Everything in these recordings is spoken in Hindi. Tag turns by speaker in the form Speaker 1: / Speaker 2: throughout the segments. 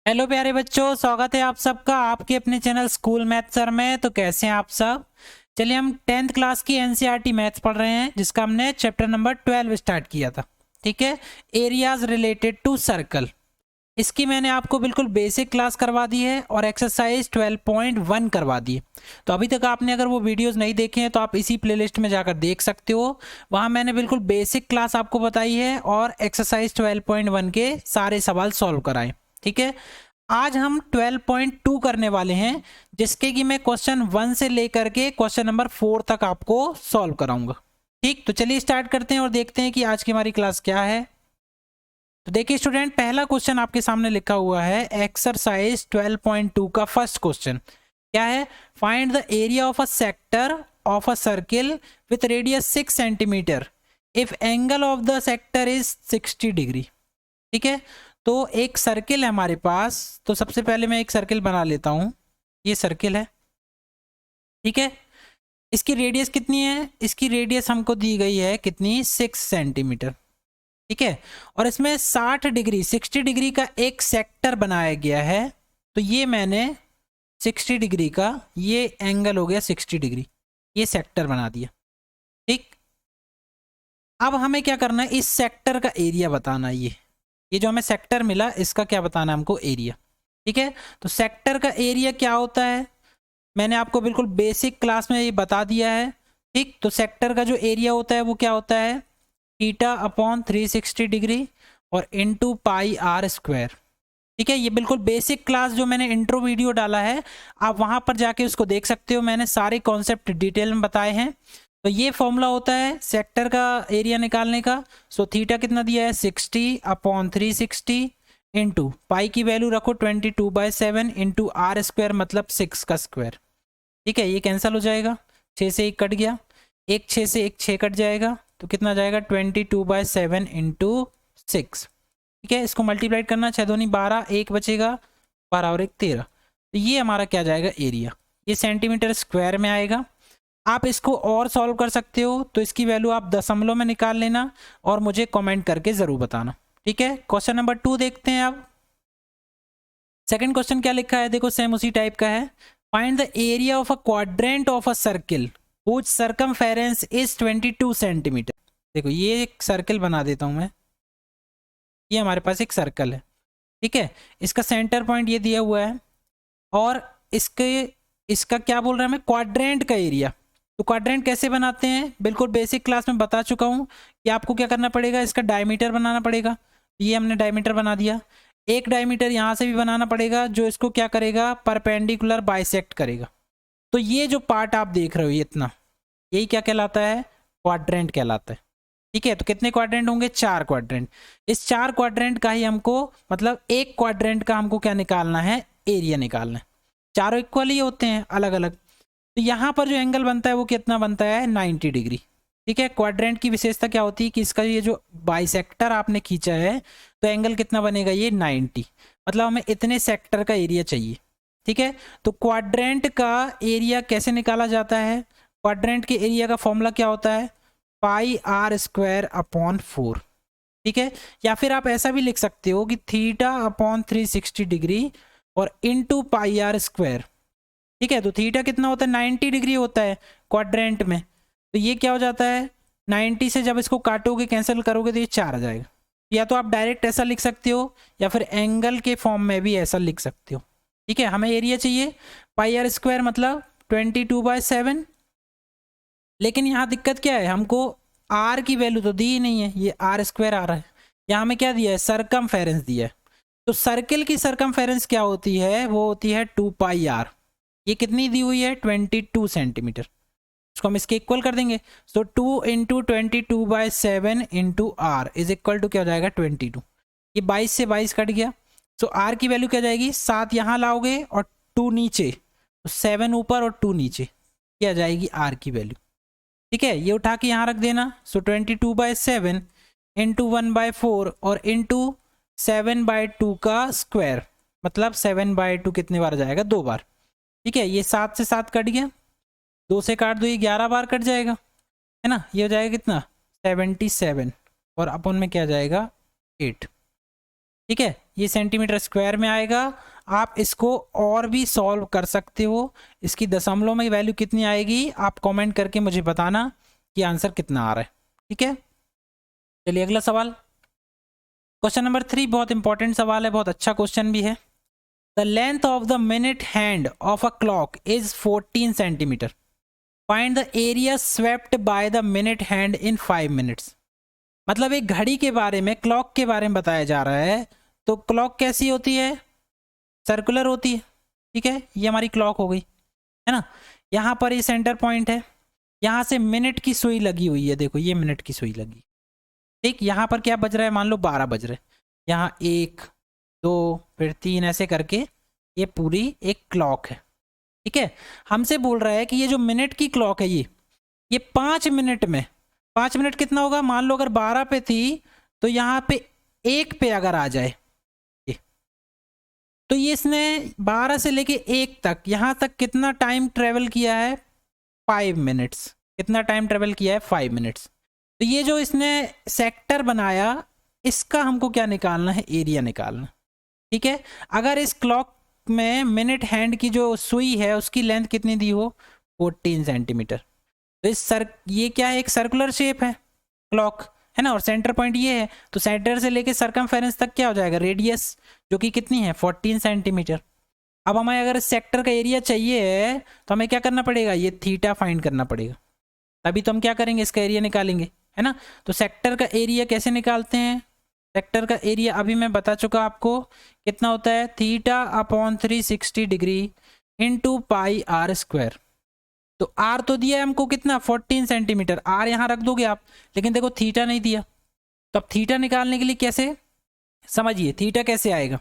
Speaker 1: हेलो प्यारे बच्चों, स्वागत है आप सबका आपके अपने चैनल स्कूल मैथ सर में। तो कैसे हैं आप सब। चलिए, हम 10th क्लास की एनसीईआरटी मैथ्स पढ़ रहे हैं, जिसका हमने चैप्टर नंबर 12 स्टार्ट किया था। ठीक है, एरियाज रिलेटेड टू सर्कल। इसकी मैंने आपको बिल्कुल बेसिक क्लास करवा दी है और एक्सरसाइज 12.1 करवा दी है। तो अभी तक आपने अगर वो वीडियोस नहीं देखे हैं तो आप इसी प्लेलिस्ट में जाकर देख सकते हो। वहाँ मैंने बिल्कुल बेसिक क्लास आपको बताई है और एक्सरसाइज 12.1 के सारे सवाल सॉल्व कराए। ठीक है, आज हम 12.2 करने वाले हैं, जिसके कि मैं क्वेश्चन 1 से लेकर के क्वेश्चन नंबर 4 तक आपको सॉल्व कराऊंगा। ठीक, तो चलिए स्टार्ट करते हैं और देखते हैं कि आज की हमारी क्लास क्या है। तो देखिए स्टूडेंट, पहला क्वेश्चन आपके सामने लिखा हुआ है एक्सरसाइज 12.2 का फर्स्ट क्वेश्चन क्या है। Find the area of a sector of a circle with radius 6 centimetre if angle of the sector is 60 degree. ठीक है, तो एक सर्किल है हमारे पास। तो सबसे पहले मैं एक सर्किल बना लेता हूं। ये सर्किल है, ठीक है। इसकी रेडियस कितनी है? इसकी रेडियस हमको दी गई है कितनी, 6 सेंटीमीटर। ठीक है, और इसमें 60 डिग्री 60 डिग्री का एक सेक्टर बनाया गया है। तो ये मैंने 60 डिग्री का ये एंगल हो गया 60 डिग्री, ये सेक्टर बना दिया। ठीक, अब हमें क्या करना है, इस सेक्टर का एरिया बताना है। ये जो हमें सेक्टर मिला इसका क्या बताना है हमको, एरिया। ठीक है, तो सेक्टर का एरिया क्या होता है मैंने आपको बिल्कुल बेसिक क्लास में ये बता दिया है। ठीक, तो सेक्टर का जो एरिया होता है वो क्या होता है, थीटा अपॉन 360 डिग्री और इनटू पाई आर स्क्वायर। ठीक है, ये बिल्कुल बेसिक क्लास जो मैंने इंट्रो वीडियो डाला है, आप वहां पर जाके उसको देख सकते हो। मैंने सारे कॉन्सेप्ट डिटेल में बताए हैं। तो ये फॉर्मूला होता है सेक्टर का एरिया निकालने का। सो थीटा कितना दिया है, 60 अपॉन 360 इंटू पाई की वैल्यू रखो 22/7 इंटू आर स्क्वायर मतलब 6 का स्क्वायर। ठीक है, ये कैंसिल हो जाएगा, 6 से 1 कट गया, एक 6 से 1 6 कट जाएगा, तो कितना जाएगा 22/7 इंटू 6। ठीक है, इसको मल्टीप्लाइड करना, 6 दूनी 12, एक बचेगा 12 और 1 13। तो ये हमारा क्या जाएगा, एरिया। ये सेंटीमीटर स्क्वायर में आएगा। आप इसको और सॉल्व कर सकते हो, तो इसकी वैल्यू आप दशमलव में निकाल लेना और मुझे कमेंट करके ज़रूर बताना। ठीक है, क्वेश्चन नंबर 2 देखते हैं अब। सेकंड क्वेश्चन क्या लिखा है, देखो सेम उसी टाइप का है। Find the area of a quadrant of a circle whose circumference is 22 centimetre. देखो ये एक सर्किल बना देता हूं मैं। ये हमारे पास एक सर्कल है, ठीक है। इसका सेंटर पॉइंट ये दिया हुआ है और इसके इसका क्या बोल रहा है हमें, क्वाड्रेंट का एरिया। तो क्वाड्रेंट कैसे बनाते हैं, बिल्कुल बेसिक क्लास में बता चुका हूं कि आपको क्या करना पड़ेगा, इसका डायमीटर बनाना पड़ेगा। ये हमने डायमीटर बना दिया। एक डायमीटर यहां से भी बनाना पड़ेगा जो इसको क्या करेगा, परपेंडिकुलर बाइसेक्ट करेगा। तो ये जो पार्ट आप देख रहे हो ये इतना, यही क्या कहलाता है, क्वाड्रेंट कहलाता है। ठीक है, तो कितने क्वाड्रेंट होंगे, 4 क्वाड्रेंट। इस 4 क्वाड्रेंट का ही हमको मतलब एक क्वाड्रेंट का हमको क्या निकालना है, एरिया निकालना है। चारों इक्वल ही होते हैं, अलग अलग। तो यहाँ पर जो एंगल बनता है वो कितना बनता है, 90 डिग्री। ठीक है, क्वाड्रेंट की विशेषता क्या होती है कि इसका ये जो बाइसेक्टर आपने खींचा है तो एंगल कितना बनेगा, ये 90। मतलब हमें इतने सेक्टर का एरिया चाहिए। ठीक है, तो क्वाड्रेंट का एरिया कैसे निकाला जाता है, क्वाड्रेंट के एरिया का फॉर्मूला क्या होता है, पाई आर स्क्वायर अपॉन 4। ठीक है, या फिर आप ऐसा भी लिख सकते हो कि थीटा अपॉन 360 डिग्री और इनटू पाई आर स्क्वायर। ठीक है, तो थीटा कितना होता है, 90 डिग्री होता है क्वाड्रेंट में। तो ये क्या हो जाता है, 90 से जब इसको काटोगे कैंसिल करोगे तो ये 4 आ जाएगा। या तो आप डायरेक्ट ऐसा लिख सकते हो या फिर एंगल के फॉर्म में भी ऐसा लिख सकते हो। ठीक है, हमें एरिया चाहिए पाई आर स्क्वायर मतलब 22/7। लेकिन यहाँ दिक्कत क्या है, हमको आर की वैल्यू तो दी ही नहीं है, ये आर स्क्वायर आ रहा है। यहाँ हमें क्या दिया है, सरकमफेरेंस दिया है। तो सर्किल की सरकमफेरेंस क्या होती है, वो होती है 2 पाई आर। ये कितनी दी हुई है, 22 सेंटीमीटर। इसको हम इसके इक्वल कर देंगे। So 2 into 22/7 into R is equal to क्या हो जाएगा, 22। ये 22 से 22 कट गया। सो आर की वैल्यू क्या जाएगी, 7 यहाँ लाओगे और 2 नीचे, तो 7 ऊपर और 2 नीचे, क्या जाएगी आर की वैल्यू। ठीक है, ये उठा के यहाँ रख देना। सो 22/7 इंटू 1/4 और इंटू 7/2 का स्क्वायर मतलब 7/2 कितने बार जाएगा, 2 बार। ठीक है, ये 7 से 7 कट गया, 2 से काट दो, ये 11 बार कट जाएगा, है ना। ये हो जाएगा कितना, 77 और अपन में क्या जाएगा, 8। ठीक है, ये सेंटीमीटर स्क्वायर में आएगा। आप इसको और भी सॉल्व कर सकते हो, इसकी दशमलव में वैल्यू कितनी आएगी आप कमेंट करके मुझे बताना कि आंसर कितना आ रहा है। ठीक है, चलिए अगला सवाल, क्वेश्चन नंबर 3 बहुत इंपॉर्टेंट सवाल है, बहुत अच्छा क्वेश्चन भी है। The length of the minute hand of a clock is 14 centimetre, find the area swept by the minute hand in 5 minutes. मतलब एक घड़ी के बारे में, क्लॉक के बारे में बताया जा रहा है। तो क्लॉक कैसी होती है, सर्कुलर होती है। ठीक है, ये हमारी क्लॉक हो गई है ना। यहाँ पर ये सेंटर पॉइंट है, यहाँ से मिनट की सुई लगी हुई है, देखो ये मिनट की सुई लगी। ठीक, यहाँ पर क्या बज रहा है, मान लो 12 बज रहे, यहाँ 1 2 फिर 3 ऐसे करके ये पूरी एक क्लॉक है। ठीक है, हमसे बोल रहा है कि ये जो मिनट की क्लॉक है ये 5 मिनट में, 5 मिनट कितना होगा, मान लो अगर 12 पे थी तो यहाँ पे 1 पे अगर आ जाए तो ये इसने 12 से लेके 1 तक, यहाँ तक कितना टाइम ट्रेवल किया है, 5 मिनट्स। कितना टाइम ट्रेवल किया है, 5 मिनट्स। तो ये जो इसने सेक्टर बनाया, इसका हमको क्या निकालना है, एरिया निकालना। ठीक है, अगर इस क्लॉक में मिनट हैंड की जो सुई है उसकी लेंथ कितनी दी हो, 14 सेंटीमीटर। तो ये क्या है, एक सर्कुलर शेप है क्लॉक, है ना, और सेंटर पॉइंट ये है। तो सेंटर से लेके सरकमफेरेंस तक क्या हो जाएगा, रेडियस, जो कि कितनी है, 14 सेंटीमीटर। अब हमें अगर इस सेक्टर का एरिया चाहिए है तो हमें क्या करना पड़ेगा, ये थीटा फाइंड करना पड़ेगा, तभी तो हम क्या करेंगे, इसका एरिया निकालेंगे, है ना। तो सेक्टर का एरिया कैसे निकालते हैं, सेक्टर का एरिया अभी मैं बता चुका आपको, कितना होता है, theta upon 360 degree into pi R square. तो आर तो दिया है हमको कितना, 14 सेंटीमीटर, आर यहाँ रख दोगे आप, लेकिन देखो थीटा नहीं दिया। तो अब थीटा निकालने के लिए कैसे, समझिए थीटा कैसे आएगा।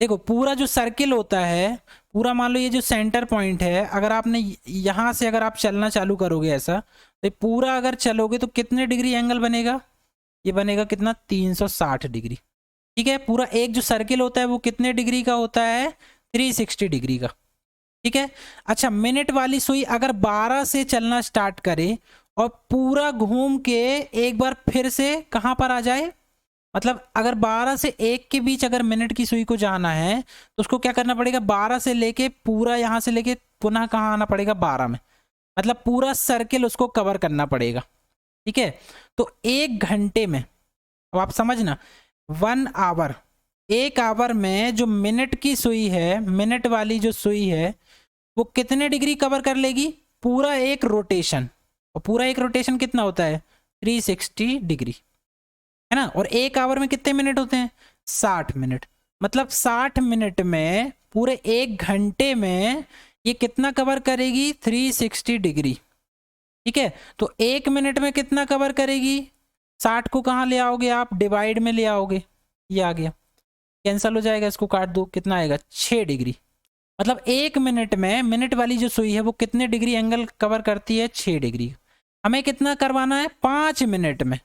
Speaker 1: देखो पूरा जो सर्किल होता है, पूरा मान लो ये जो सेंटर पॉइंट है, अगर आपने यहाँ से अगर आप चलना चालू करोगे ऐसा, तो पूरा अगर चलोगे तो कितने डिग्री एंगल बनेगा, ये बनेगा कितना, 360 डिग्री। ठीक है, पूरा एक जो सर्किल होता है वो कितने डिग्री का होता है, 360 डिग्री का। ठीक है, अच्छा मिनट वाली सुई अगर 12 से चलना स्टार्ट करे और पूरा घूम के एक बार फिर से कहां पर आ जाए, मतलब अगर 12 से 1 के बीच अगर मिनट की सुई को जाना है तो उसको क्या करना पड़ेगा, 12 से लेके पूरा यहां से लेके पुनः कहां आना पड़ेगा, 12 में, मतलब पूरा सर्किल उसको कवर करना पड़ेगा। ठीक है, तो 1 घंटे में, अब आप समझना, 1 आवर, 1 आवर में जो मिनट की सुई है, मिनट वाली जो सुई है वो कितने डिग्री कवर कर लेगी, पूरा एक रोटेशन। और पूरा एक रोटेशन कितना होता है, 360 डिग्री, है ना। और 1 आवर में कितने मिनट होते हैं, 60 मिनट, मतलब 60 मिनट में, पूरे 1 घंटे में ये कितना कवर करेगी, 360 डिग्री। ठीक है, तो 1 मिनट में कितना कवर करेगी, 60 को कहाँ ले आओगे आप, डिवाइड में ले आओगे, ये आ गया, कैंसल हो जाएगा, इसको काट दो, कितना आएगा, 6 डिग्री। मतलब 1 मिनट में मिनट वाली जो सुई है वो कितने डिग्री एंगल कवर करती है, 6 डिग्री। हमें कितना करवाना है, 5 मिनट में,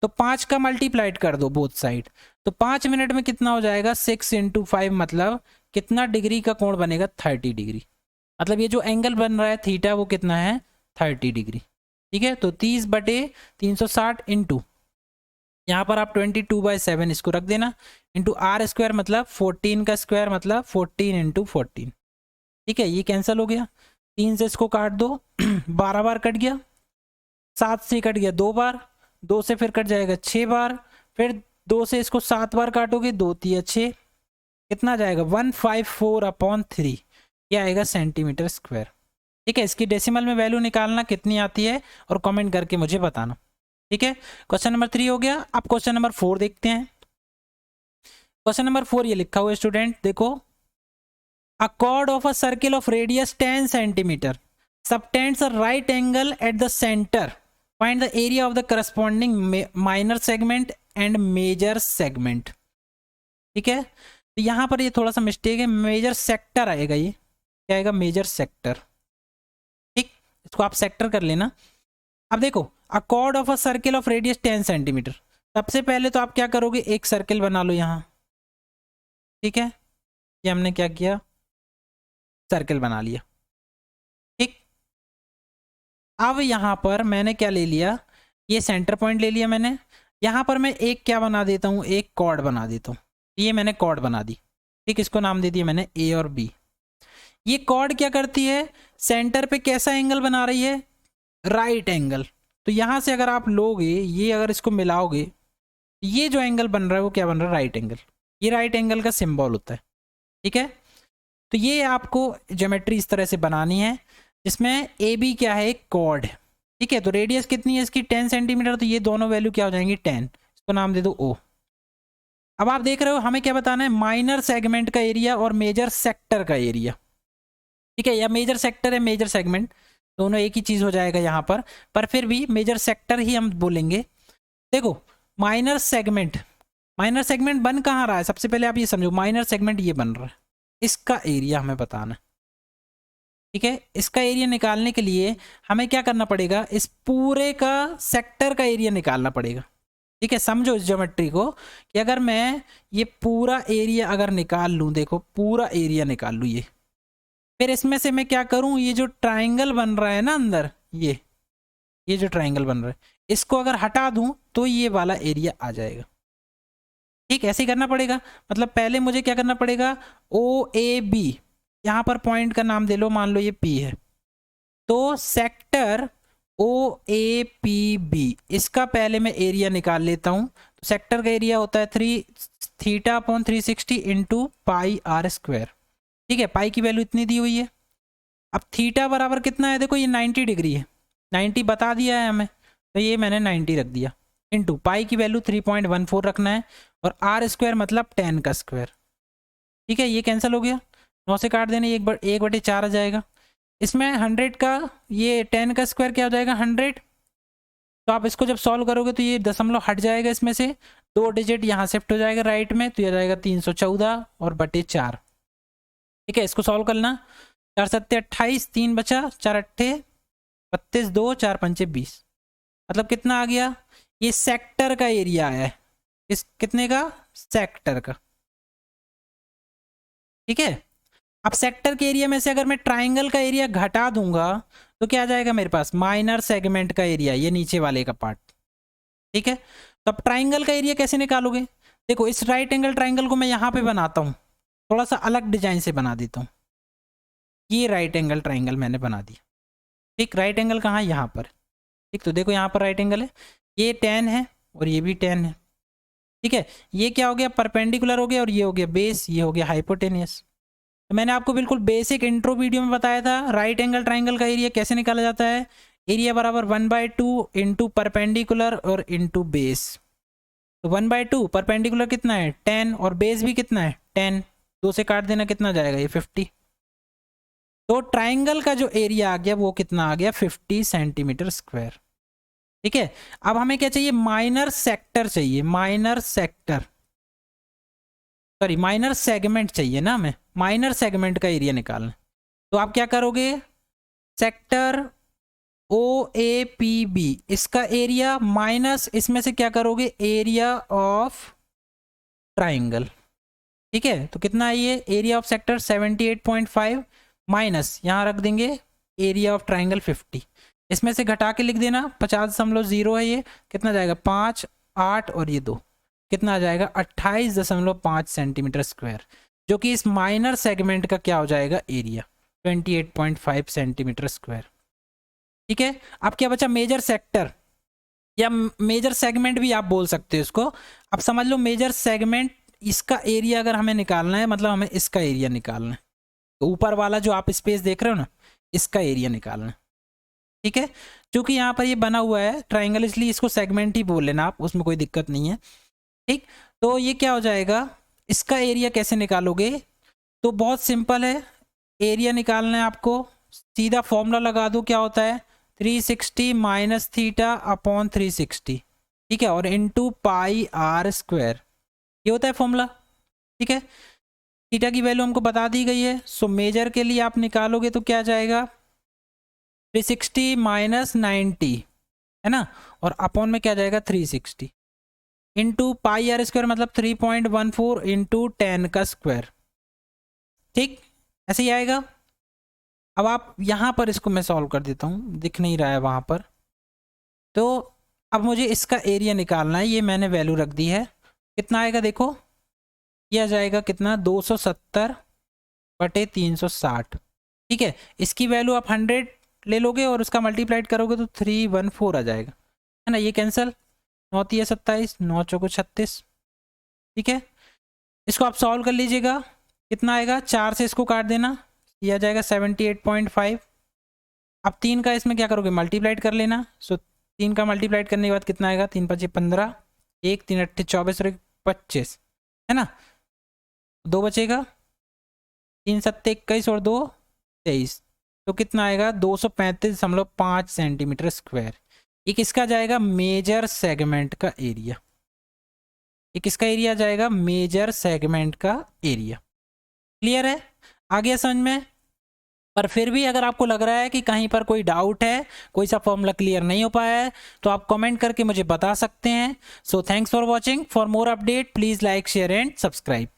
Speaker 1: तो 5 का मल्टीप्लाइड कर दो बोथ साइड, तो 5 मिनट में कितना हो जाएगा, 6 इंटू 5, मतलब कितना डिग्री का कोण बनेगा, 30 डिग्री। मतलब ये जो एंगल बन रहा है थीटा वो कितना है, 30 डिग्री। ठीक है, तो 30/360 इंटू, यहाँ पर आप 22/7 इसको रख देना, इंटू आर स्क्वायर, मतलब 14 का स्क्वायर, मतलब 14 इंटू 14। ठीक है, ये कैंसिल हो गया, 3 से इसको काट दो 12 बार कट गया, 7 से कट गया 2 बार, 2 से फिर कट जाएगा 6 बार, फिर 2 से इसको 7 बार काटोगे, 2 3 6, कितना जाएगा, 154/3, ये आएगा सेंटीमीटर स्क्वायर। ठीक है, इसकी डेसिमल में वैल्यू निकालना कितनी आती है और कमेंट करके मुझे बताना। ठीक है, क्वेश्चन नंबर 3 हो गया। अब क्वेश्चन नंबर 4 देखते हैं। क्वेश्चन नंबर 4 ये लिखा हुआ है स्टूडेंट, देखो, अ chord of a circle of radius 10 centimeter subtends a right angle at the center, find the area of the corresponding minor segment and major segment। ठीक है, तो यहां पर ये थोड़ा सा मिस्टेक है, मेजर सेक्टर आएगा, ये क्या आएगा, मेजर सेक्टर। ठीक, इसको आप सेक्टर कर लेना। अब देखो, अ chord of a circle of radius 10 centimetre, सबसे पहले तो आप क्या करोगे, एक सर्किल बना लो यहाँ। ठीक है, ये हमने क्या किया, सर्किल बना लिया। ठीक, अब यहां पर मैंने क्या ले लिया, ये सेंटर पॉइंट ले लिया मैंने, यहां पर मैं एक क्या बना देता हूं, एक कॉर्ड बना देता हूं। ये मैंने कॉर्ड बना दी, ठीक, इसको नाम दे दिया मैंने ए और बी। ये कॉर्ड क्या करती है, सेंटर पे कैसा एंगल बना रही है, राइट एंगल। तो यहां से अगर आप लोगे, ये अगर इसको मिलाओगे, ये जो एंगल बन रहा है वो क्या बन रहा है, राइट एंगल। ये राइट एंगल का सिंबल होता है, ठीक है। तो ये आपको ज्योमेट्री इस तरह से बनानी है, जिसमें ए बी क्या है, एक कॉर्ड है, ठीक है। तो रेडियस कितनी है इसकी, 10 सेंटीमीटर। तो ये दोनों वैल्यू क्या हो जाएंगी, 10। इसको नाम दे दो ओ। अब आप देख रहे हो हमें क्या बताना है, माइनर सेगमेंट का एरिया और मेजर सेक्टर का एरिया, ठीक है। या मेजर सेक्टर है मेजर सेगमेंट, दोनों एक ही चीज हो जाएगा यहाँ पर फिर भी मेजर सेक्टर ही हम बोलेंगे। देखो माइनर सेगमेंट, माइनर सेगमेंट बन कहाँ रहा है, सबसे पहले आप ये समझो, माइनर सेगमेंट ये बन रहा है, इसका एरिया हमें बताना है, ठीक है। इसका एरिया निकालने के लिए हमें क्या करना पड़ेगा, इस पूरे का सेक्टर का एरिया निकालना पड़ेगा, ठीक है। समझो इस ज्योमेट्री को कि अगर मैं ये पूरा एरिया अगर निकाल लूं, देखो पूरा एरिया निकाल लूं ये, फिर इसमें से मैं क्या करूं, ये जो ट्राइंगल बन रहा है ना अंदर, ये जो ट्राइंगल बन रहा है, इसको अगर हटा दूं तो ये वाला एरिया आ जाएगा, ठीक। ऐसे ही करना पड़ेगा। मतलब पहले मुझे क्या करना पड़ेगा, ओ ए बी, यहां पर पॉइंट का नाम दे लो, मान लो ये पी है, तो sector O A P B, इसका पहले मैं एरिया निकाल लेता हूं। तो सेक्टर का एरिया होता है 3θ/360 इंटू पाई आर स्क्वायर, ठीक है। पाई की वैल्यू इतनी दी हुई है। अब थीटा बराबर कितना है, देखो ये 90 डिग्री है, 90 बता दिया है हमें, तो ये मैंने 90 रख दिया, इंटू पाई की वैल्यू 3.14 रखना है, और आर स्क्वायर मतलब 10 का स्क्वायर, ठीक है। ये कैंसिल हो गया, 9 से काट देने, 1/4 आ जाएगा। इसमें 100 का, ये 10 का स्क्वायर क्या हो जाएगा, 100। तो आप इसको जब सॉल्व करोगे तो ये दशमलव हट जाएगा, इसमें से 2 डिजिट यहाँ शिफ्ट हो जाएगा राइट में, तो ये जाएगा 314 और बटे 4, ठीक है। इसको सॉल्व करना, 4 7 28, 3 बचा, 4 8 32, 2 4 5 20, मतलब कितना आ गया, ये सेक्टर का एरिया है, इस कितने का, सेक्टर का, ठीक है। अब सेक्टर के एरिया में से अगर मैं ट्राइंगल का एरिया घटा दूंगा तो क्या आ जाएगा मेरे पास, माइनर सेगमेंट का एरिया, ये नीचे वाले का पार्ट, ठीक है। तो अब ट्राइंगल का एरिया कैसे निकालोगे, देखो इस राइट एंगल ट्राइंगल को मैं यहाँ पे बनाता हूँ, थोड़ा सा अलग डिजाइन से बना देता हूँ। ये राइट एंगल ट्राइंगल मैंने बना दिया, ठीक। राइट एंगल कहाँ, यहाँ पर, ठीक। तो देखो यहाँ पर राइट एंगल है, ये 10 है और ये भी 10 है, ठीक है। ये क्या हो गया, परपेंडिकुलर हो गया, और ये हो गया बेस, ये हो गया हाइपोटेनियस। तो मैंने आपको बिल्कुल बेसिक इंट्रो वीडियो में बताया था राइट एंगल ट्राइंगल का एरिया कैसे निकाला जाता है, एरिया बराबर 1/2 इंटू परपेंडिकुलर और इंटू बेस। तो 1/2 परपेंडिकुलर कितना है 10, और बेस भी कितना है 10, 2 से काट देना, कितना जाएगा ये 50। तो ट्राइंगल का जो एरिया आ गया वो कितना आ गया, 50 सेंटीमीटर स्क्वायर, ठीक है। अब हमें क्या चाहिए, माइनर सेक्टर चाहिए, minor sector, sorry minor segment चाहिए ना हमें, माइनर सेगमेंट का एरिया निकालना। तो आप क्या करोगे, sector O A P B, इसका एरिया माइनस इसमें से क्या करोगे, एरिया ऑफ ट्राइंगल, ठीक है। तो कितना है ये, एरिया ऑफ सेक्टर 78.5 माइनस यहाँ रख देंगे एरिया ऑफ ट्राइंगल 50, इसमें से घटा के लिख देना 50.0 है, ये कितना जाएगा 5 8 और ये 2, कितना आ जाएगा 28.5 सेंटीमीटर स्क्वायर, जो कि इस माइनर सेगमेंट का क्या हो जाएगा एरिया 28.5 सेंटीमीटर स्क्वायर, ठीक है। अब क्या बचा, मेजर सेक्टर या मेजर सेगमेंट भी आप बोल सकते हो इसको। अब समझ लो मेजर सेगमेंट, इसका एरिया अगर हमें निकालना है, मतलब हमें इसका एरिया निकालना है, तो ऊपर वाला जो आप स्पेस देख रहे हो ना, इसका एरिया निकालना है, ठीक है। क्योंकि यहाँ पर ये बना हुआ है ट्राइंगल, इसलिए इसको सेगमेंट ही बोल लेना आप, उसमें कोई दिक्कत नहीं है, ठीक। तो ये क्या हो जाएगा, इसका एरिया कैसे निकालोगे, तो बहुत सिंपल है, एरिया निकालना है आपको, सीधा फॉर्मूला लगा दो, क्या होता है 360 माइनस थीटा अपॉन 360, ठीक है, और इंटू पाई आर स्क्वायर, ये होता है फॉर्मूला, ठीक है। थीटा की वैल्यू हमको बता दी गई है, सो मेजर के लिए आप निकालोगे तो क्या जाएगा 360 माइनस 90, है ना, और अपॉन में क्या जाएगा 360 इंटू पाई आर स्क्वायर, मतलब 3.14 इंटू 10 का स्क्वायर, ठीक, ऐसे ही आएगा। अब आप यहाँ पर इसको मैं सॉल्व कर देता हूँ, दिख नहीं रहा है वहाँ पर। तो अब मुझे इसका एरिया निकालना है, ये मैंने वैल्यू रख दी है, कितना आएगा देखो यह आ जाएगा कितना 270/360। ठीक है, इसकी वैल्यू आप 100 ले लोगे और उसका मल्टीप्लाइड करोगे तो 314 आ जाएगा, है ना। ये कैंसिल, 9 तिया 27, 9 चौको 36। ठीक है, इसको आप सॉल्व कर लीजिएगा, कितना आएगा, 4 से इसको काट देना, ये आ जाएगा 78.5। अब 3 का इसमें क्या करोगे, मल्टीप्लाइड कर लेना। सो 3 का मल्टीप्लाइड करने के बाद कितना आएगा, 3 5 15, 1 3 8 24 और 25, है ना। 2 बचेगा, 3 7 21 और 2 23, तो कितना आएगा 235.5 सेंटीमीटर स्क्वायर। एक इसका जाएगा मेजर सेगमेंट का एरिया, एक इसका एरिया जाएगा मेजर सेगमेंट का एरिया। क्लियर है, आ गया समझ में। पर फिर भी अगर आपको लग रहा है कि कहीं पर कोई डाउट है, कोई सा फॉर्मूला क्लियर नहीं हो पाया है, तो आप कमेंट करके मुझे बता सकते हैं। So thanks for watching. For more update please like share and subscribe.